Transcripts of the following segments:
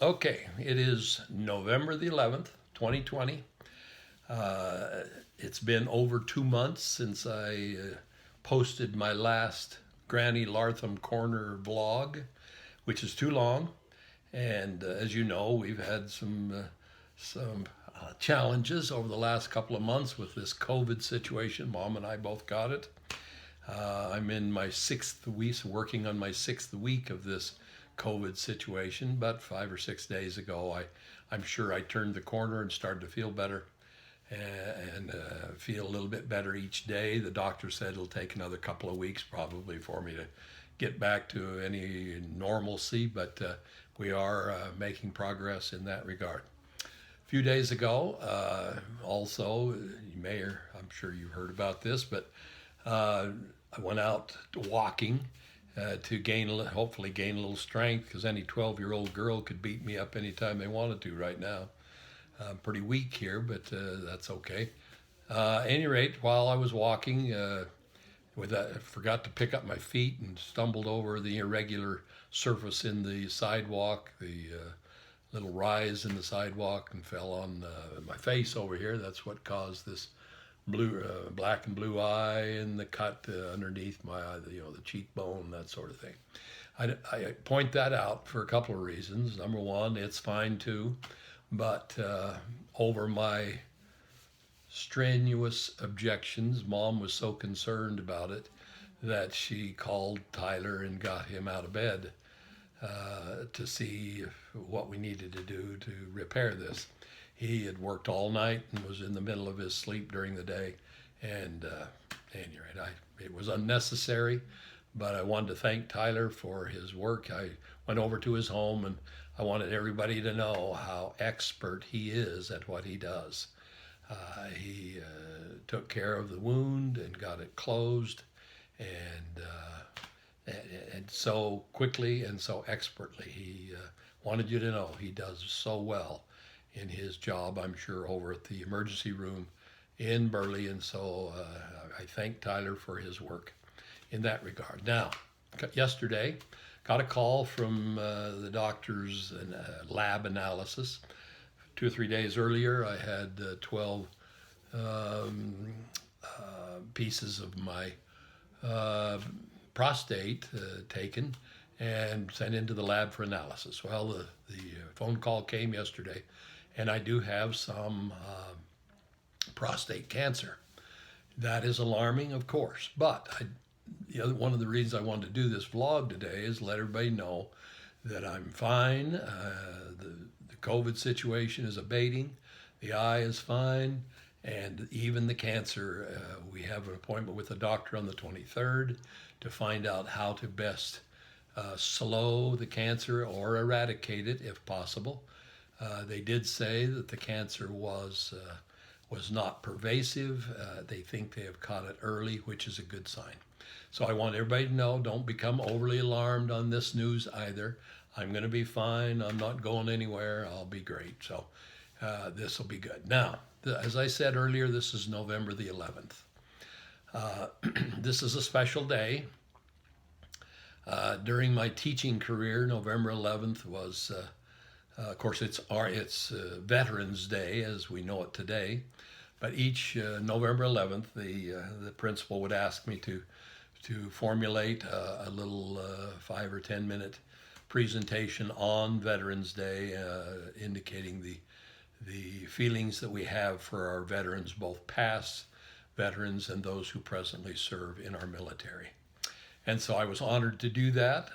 Okay, it is November the 11th, 2020. It's been over 2 months since I posted my last Granny Lartham Corner vlog, which is too long. And as you know, we've had some challenges over the last couple of months with this COVID situation. Mom and I both got it. I'm in my sixth week, working on my sixth week of this COVID situation. But 5 or 6 days ago, I'm sure I turned the corner and started to feel better and feel a little bit better each day. The doctor said it'll take another couple of weeks probably for me to get back to any normalcy, but we are making progress in that regard. A few days ago, also, you may, or I'm sure you've heard about this, but uh, I went out walking to hopefully gain a little strength because any 12-year-old girl could beat me up anytime they wanted to right now. I'm pretty weak here, but that's okay. At any rate, while I was walking, I forgot to pick up my feet and stumbled over the irregular surface in the sidewalk, the little rise in the sidewalk, and fell on my face over here. That's what caused this black and blue eye and the cut underneath my eye, the cheekbone, that sort of thing. I point that out for a couple of reasons. Number one, it's fine too, but over my strenuous objections, Mom was so concerned about it that she called Tyler and got him out of bed to see what we needed to do to repair this. He had worked all night and was in the middle of his sleep during the day, and anyway, it was unnecessary, but I wanted to thank Tyler for his work. I went over to his home, and I wanted everybody to know how expert he is at what he does. He took care of the wound and got it closed, and and so quickly and so expertly. He wanted you to know he does so well in his job, I'm sure, over at the emergency room in Burley. And so I thank Tyler for his work in that regard. Now, yesterday, got a call from the doctor's lab analysis. 2 or 3 days earlier, I had 12 pieces of my uh, prostate taken and sent into the lab for analysis. Well, the phone call came yesterday, and I do have some prostate cancer. That is alarming, of course, but one of the reasons I wanted to do this vlog today is let everybody know that I'm fine. The COVID situation is abating. The eye is fine. And even the cancer, we have an appointment with the doctor on the 23rd to find out how to best slow the cancer or eradicate it if possible. They did say that the cancer was not pervasive. They think they have caught it early, which is a good sign. So I want everybody to know, don't become overly alarmed on this news either. I'm going to be fine. I'm not going anywhere. I'll be great. So this will be good. Now, as I said earlier, this is November the 11th. This is a special day. During my teaching career, November 11th was, of course, it's Veterans Day as we know it today. But each November 11th, the principal would ask me to formulate a little 5 or 10 minute presentation on Veterans Day, indicating the feelings that we have for our veterans, both past veterans and those who presently serve in our military. And so I was honored to do that.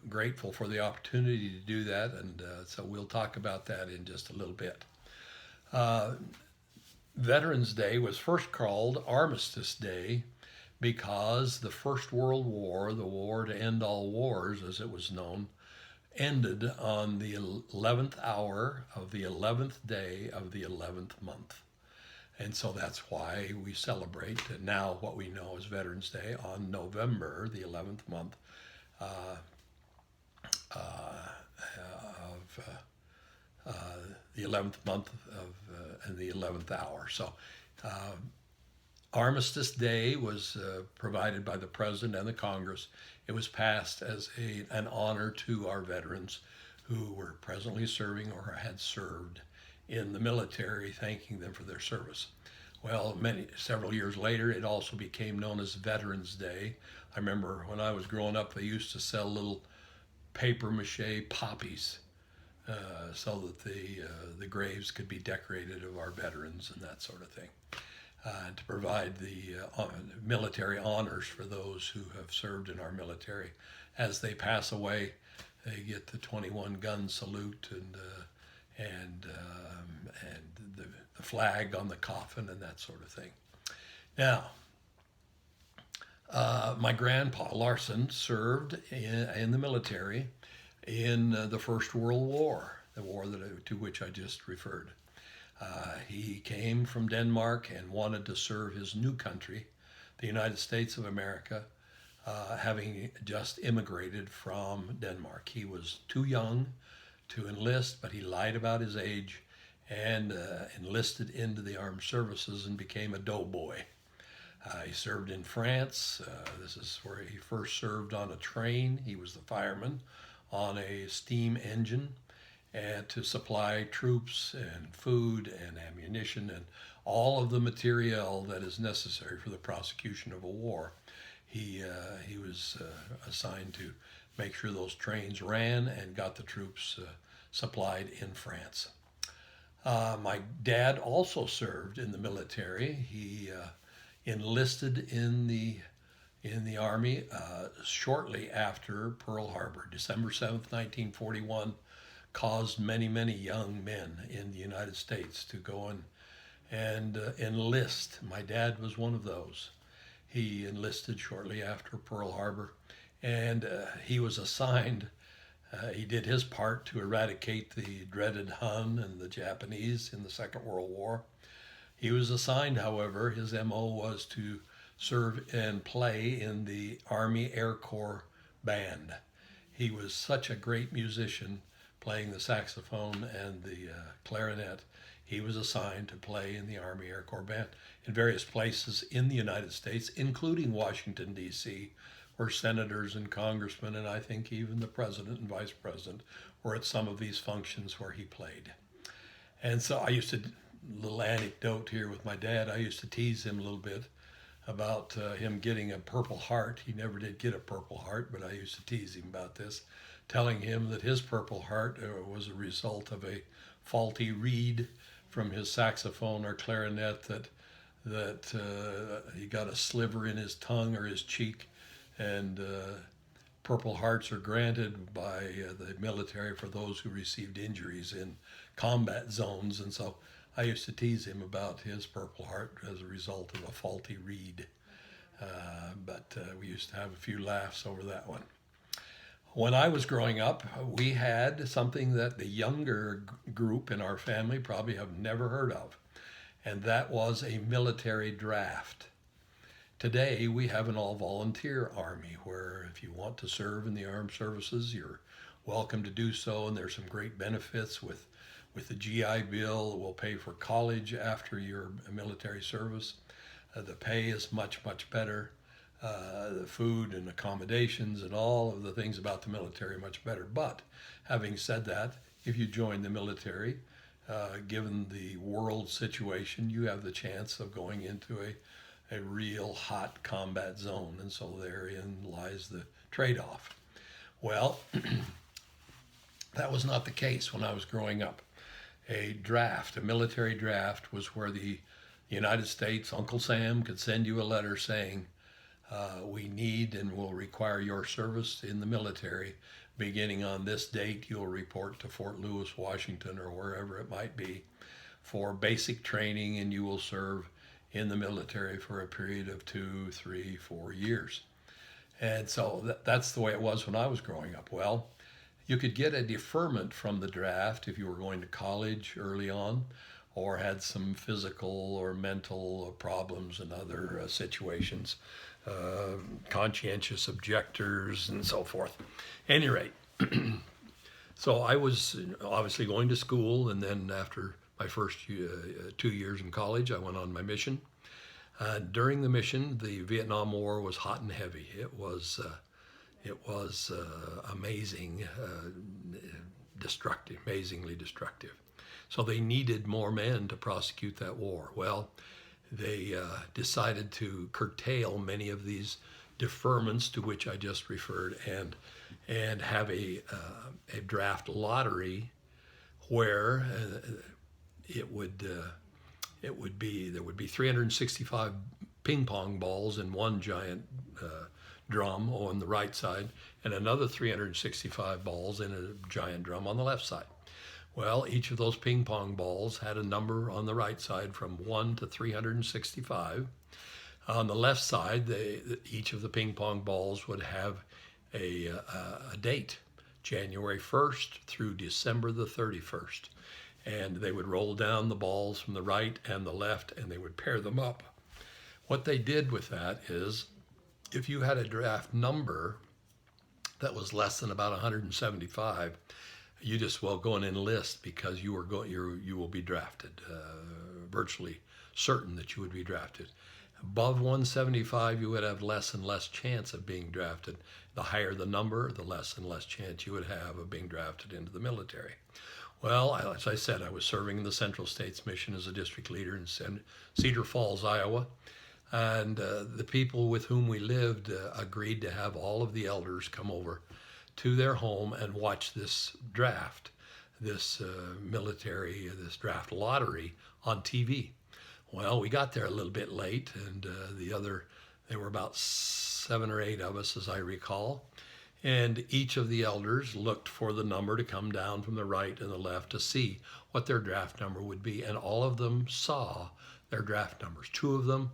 Grateful for the opportunity to do that, and so we'll talk about that in just a little bit. Veterans Day was first called Armistice Day because the First World War, the war to end all wars as it was known, ended on the 11th hour of the 11th day of the 11th month. And so that's why we celebrate now what we know as Veterans Day on November, the 11th month of the 11th month of and the 11th hour. So Armistice Day was provided by the President and the Congress. It was passed as an honor to our veterans who were presently serving or had served in the military, thanking them for their service. Well, several years later, it also became known as Veterans Day. I remember when I was growing up, they used to sell little paper mache poppies so that the graves could be decorated of our veterans and that sort of thing, to provide the military honors for those who have served in our military. As they pass away, they get the 21 gun salute and the flag on the coffin and that sort of thing. Now, my grandpa Larson served in the military in the First World War, the war to which I just referred. He came from Denmark and wanted to serve his new country, the United States of America, having just immigrated from Denmark. He was too young to enlist, but he lied about his age and enlisted into the armed services and became a doughboy. He served in France. This is where he first served on a train. He was the fireman on a steam engine and to supply troops and food and ammunition and all of the material that is necessary for the prosecution of a war. He was assigned to make sure those trains ran and got the troops supplied in France. My dad also served in the military. He enlisted in the Army shortly after Pearl Harbor. December 7th, 1941, caused many, many young men in the United States to go and enlist. My dad was one of those. He enlisted shortly after Pearl Harbor, and he was assigned, he did his part to eradicate the dreaded Hun and the Japanese in the Second World War. He was assigned, however, his MO was to serve and play in the Army Air Corps Band. He was such a great musician, playing the saxophone and the clarinet. He was assigned to play in the Army Air Corps Band in various places in the United States, including Washington, D.C., where senators and congressmen, and I think even the president and vice president, were at some of these functions where he played. And so I used to, little anecdote here with my dad, I used to tease him a little bit about him getting a Purple Heart. He never did get a Purple Heart, but I used to tease him about this, telling him that his Purple Heart was a result of a faulty reed from his saxophone or clarinet that he got a sliver in his tongue or his cheek, and Purple Hearts are granted by the military for those who received injuries in combat zones, and so I used to tease him about his Purple Heart as a result of a faulty reed, but we used to have a few laughs over that one. When I was growing up, we had something that the younger group in our family probably have never heard of, and that was a military draft. Today, we have an all-volunteer Army where if you want to serve in the armed services, you're welcome to do so, and there's some great benefits with the GI Bill. It will pay for college after your military service. The pay is much, much better. The food and accommodations and all of the things about the military are much better. But having said that, if you join the military, given the world situation, you have the chance of going into a real hot combat zone. And so therein lies the trade-off. Well, that was not the case when I was growing up. A military draft, was where the United States, Uncle Sam could send you a letter saying, we need and will require your service in the military. Beginning on this date, you'll report to Fort Lewis, Washington, or wherever it might be, for basic training, and you will serve in the military for a period of 2, 3, 4 years. And so that's the way it was when I was growing up. Well, you could get a deferment from the draft if you were going to college early on, or had some physical or mental problems and other situations, conscientious objectors and so forth. At any rate, so I was obviously going to school, and then after my first 2 years in college, I went on my mission. During the mission, the Vietnam War was hot and heavy. It was amazing. destructive, amazingly destructive. So they needed more men to prosecute that war. Well, they decided to curtail many of these deferments to which I just referred, and have a draft lottery where it would there would be 365 ping pong balls in one giant drum on the right side, and another 365 balls in a giant drum on the left side. Well, each of those ping pong balls had a number on the right side from 1 to 365. On the left side, each of the ping pong balls would have a date, January 1st through December the 31st. And they would roll down the balls from the right and the left, and they would pair them up. What they did with that is, if you had a draft number that was less than about 175, you just go and enlist, because you will be drafted. Virtually certain that you would be drafted. Above 175, you would have less and less chance of being drafted. The higher the number, the less and less chance you would have of being drafted into the military. Well, as I said, I was serving in the Central States Mission as a district leader in Cedar Falls, Iowa. And the people with whom we lived agreed to have all of the elders come over to their home and watch this draft, this this draft lottery on TV. Well, we got there a little bit late, and there were about 7 or 8 of us, as I recall. And each of the elders looked for the number to come down from the right and the left to see what their draft number would be. And all of them saw their draft numbers. 2 of them,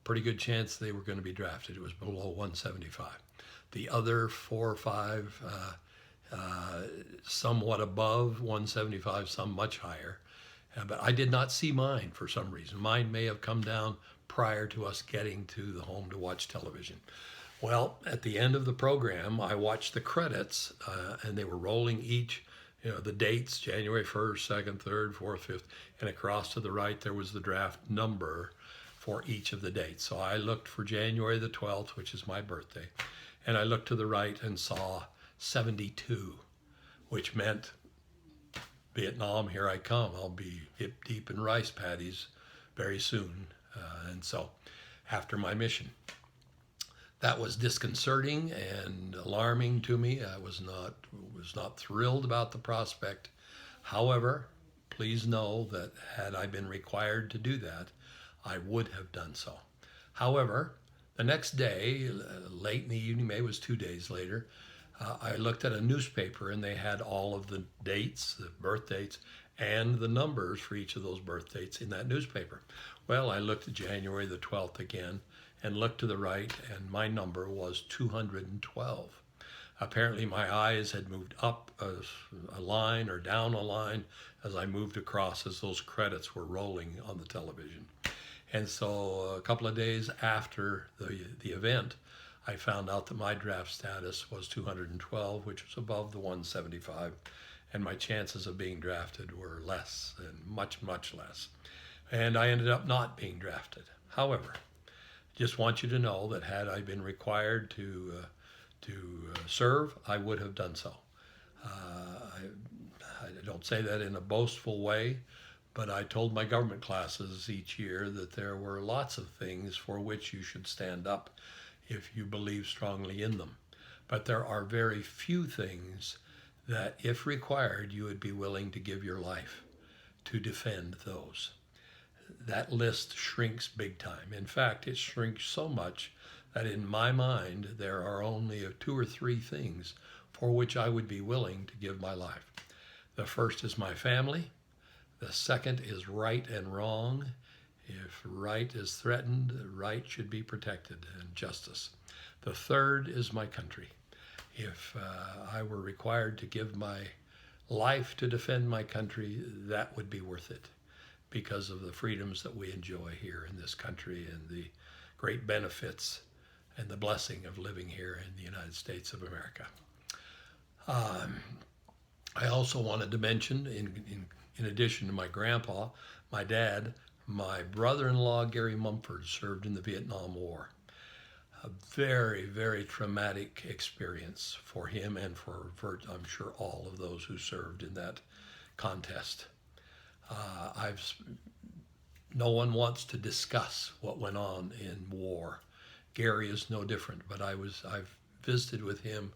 pretty good chance they were going to be drafted. It was below 175. The other 4 or 5, somewhat above 175, some much higher. But I did not see mine for some reason. Mine may have come down prior to us getting to the home to watch television. Well, at the end of the program, I watched the credits, and they were rolling each, the dates, January 1st, 2nd, 3rd, 4th, 5th, and across to the right there was the draft number for each of the dates. So I looked for January the 12th, which is my birthday, and I looked to the right and saw 72, which meant Vietnam, here I come. I'll be hip deep in rice paddies very soon. And so after my mission, that was disconcerting and alarming to me. I was not thrilled about the prospect. However, please know that had I been required to do that, I would have done so. However, the next day, late in the evening, maybe it was 2 days later, I looked at a newspaper, and they had all of the dates, the birth dates, and the numbers for each of those birth dates in that newspaper. Well, I looked at January the 12th again and looked to the right, and my number was 212. Apparently my eyes had moved up a line or down a line as I moved across as those credits were rolling on the television. And so a couple of days after the event, I found out that my draft status was 212, which was above the 175, and my chances of being drafted were less, and much, much less. And I ended up not being drafted. However, just want you to know that had I been required to serve, I would have done so. I don't say that in a boastful way, but I told my government classes each year that there were lots of things for which you should stand up if you believe strongly in them. But there are very few things that, if required, you would be willing to give your life to defend those. That list shrinks big time. In fact, it shrinks so much that in my mind, there are only 2 or 3 things for which I would be willing to give my life. The first is my family. The second is right and wrong. If right is threatened, right should be protected, and justice. The third is my country. If I were required to give my life to defend my country, that would be worth it, because of the freedoms that we enjoy here in this country and the great benefits and the blessing of living here in the United States of America. I also wanted to mention, in addition to my grandpa, my dad, my brother-in-law, Gary Mumford, served in the Vietnam War. a very, very traumatic experience for him and for I'm sure all of those who served in that contest. I've No one wants to discuss what went on in war. Gary is no different, but I've visited with him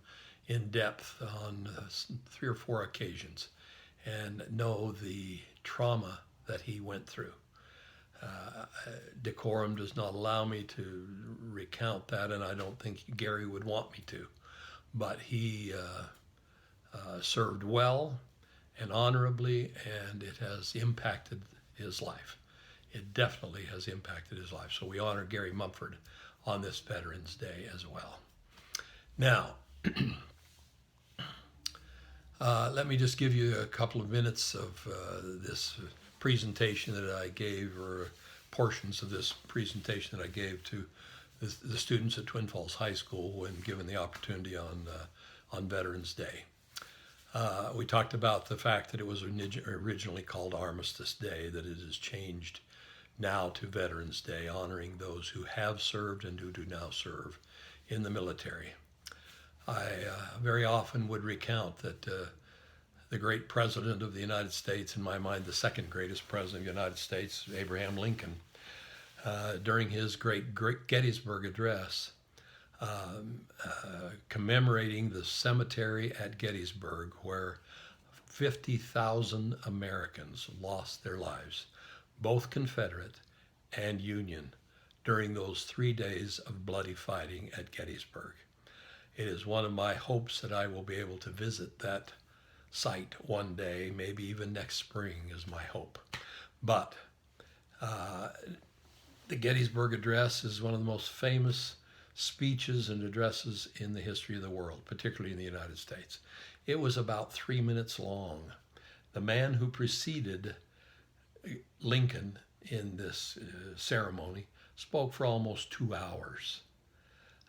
in depth on 3 or 4 occasions and know the trauma that he went through. Decorum does not allow me to recount that, and I don't think Gary would want me to. But he served well and honorably, and it has impacted his life. It definitely has impacted his life. So we honor Gary Mumford on this Veterans Day as well. Now, let me just give you a couple of minutes of this presentation that I gave, or portions of this presentation that I gave to the students at Twin Falls High School when given the opportunity on Veterans Day. We talked about the fact that it was originally called Armistice Day, that it has changed now to Veterans Day, honoring those who have served and who do now serve in the military. I very often would recount that the great president of the United States, in my mind the second greatest president of the United States, Abraham Lincoln, during his great Gettysburg Address, commemorating the cemetery at Gettysburg where 50,000 Americans lost their lives, both Confederate and Union, during those 3 days of bloody fighting at Gettysburg. It is one of my hopes that I will be able to visit that site one day, maybe even next spring is my hope. But the Gettysburg Address is one of the most famous speeches and addresses in the history of the world, particularly in the United States. It was about 3 minutes long. The man who preceded Lincoln in this ceremony spoke for almost 2 hours.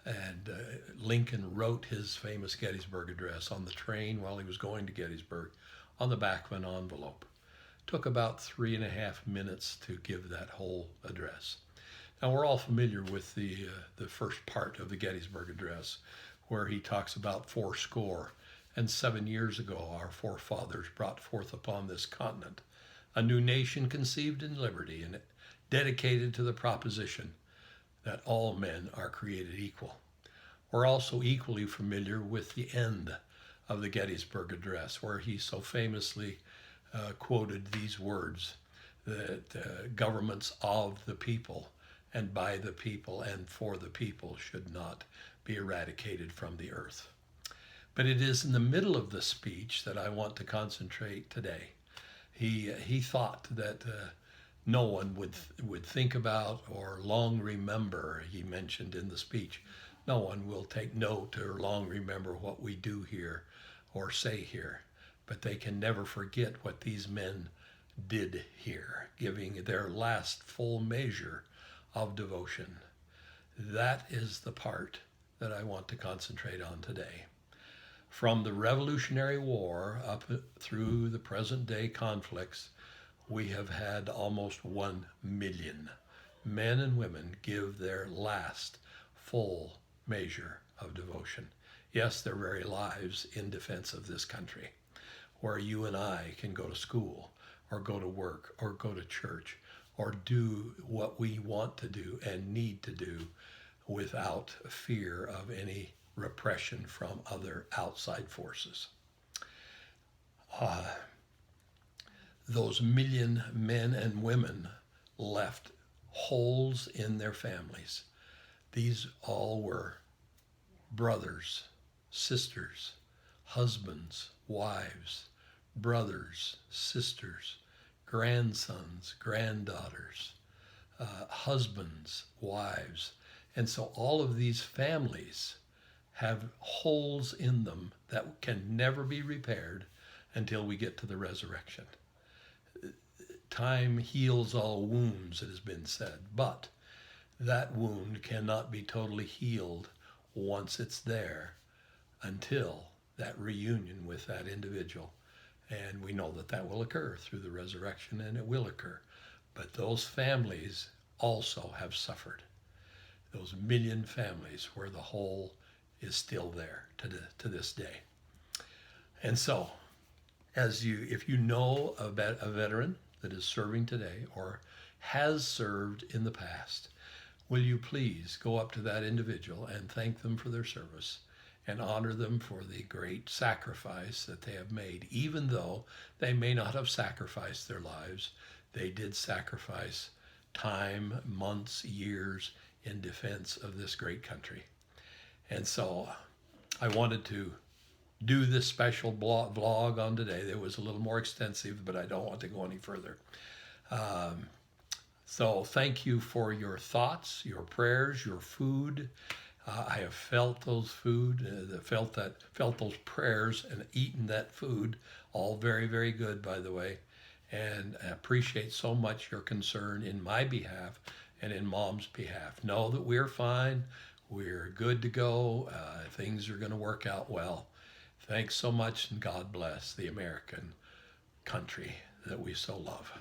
And Lincoln wrote his famous Gettysburg Address on the train while he was going to Gettysburg on the back of an envelope. Took about 3.5 minutes to give that whole address. Now, we're all familiar with the first part of the Gettysburg Address, where he talks about 77 years ago our forefathers brought forth upon this continent a new nation conceived in liberty and dedicated to the proposition that all men are created equal. We're also equally familiar with the end of the Gettysburg Address, where he so famously quoted these words, that governments of the people and by the people and for the people should not be eradicated from the earth. But it is in the middle of the speech that I want to concentrate today. He thought that no one would think about or long remember, he mentioned in the speech, no one will take note or long remember what we do here or say here, but they can never forget what these men did here, giving their last full measure of devotion. That is the part that I want to concentrate on today. From the Revolutionary War up through the present day conflicts, we have had almost 1 million men and women give their last full measure of devotion. Yes, their very lives in defense of this country, where you and I can go to school or go to work or go to church or do what we want to do and need to do without fear of any repression from other outside forces. Those million men and women left holes in their families. These all were brothers, sisters, husbands, wives, brothers, sisters, grandsons, granddaughters, husbands, wives. And so all of these families have holes in them that can never be repaired until we get to the resurrection. Time heals all wounds, it has been said, but that wound cannot be totally healed once it's there until that reunion with that individual. And we know that that will occur through the resurrection, and it will occur. But those families also have suffered. those million families where the hole is still there to this day. And so, if you know a veteran that is serving today or has served in the past, will you please go up to that individual and thank them for their service and honor them for the great sacrifice that they have made? Even though they may not have sacrificed their lives, they did sacrifice time, months, years in defense of this great country. And so I wanted to do this special vlog on today. It was a little more extensive, but I don't want to go any further. So thank you for your thoughts, your prayers, your food. I have felt those felt those prayers and eaten that food. All very, very good, by the way. And I appreciate so much your concern in my behalf and in Mom's behalf. Know that we're fine. We're good to go. Things are going to work out well. Thanks so much, and God bless the American country that we so love.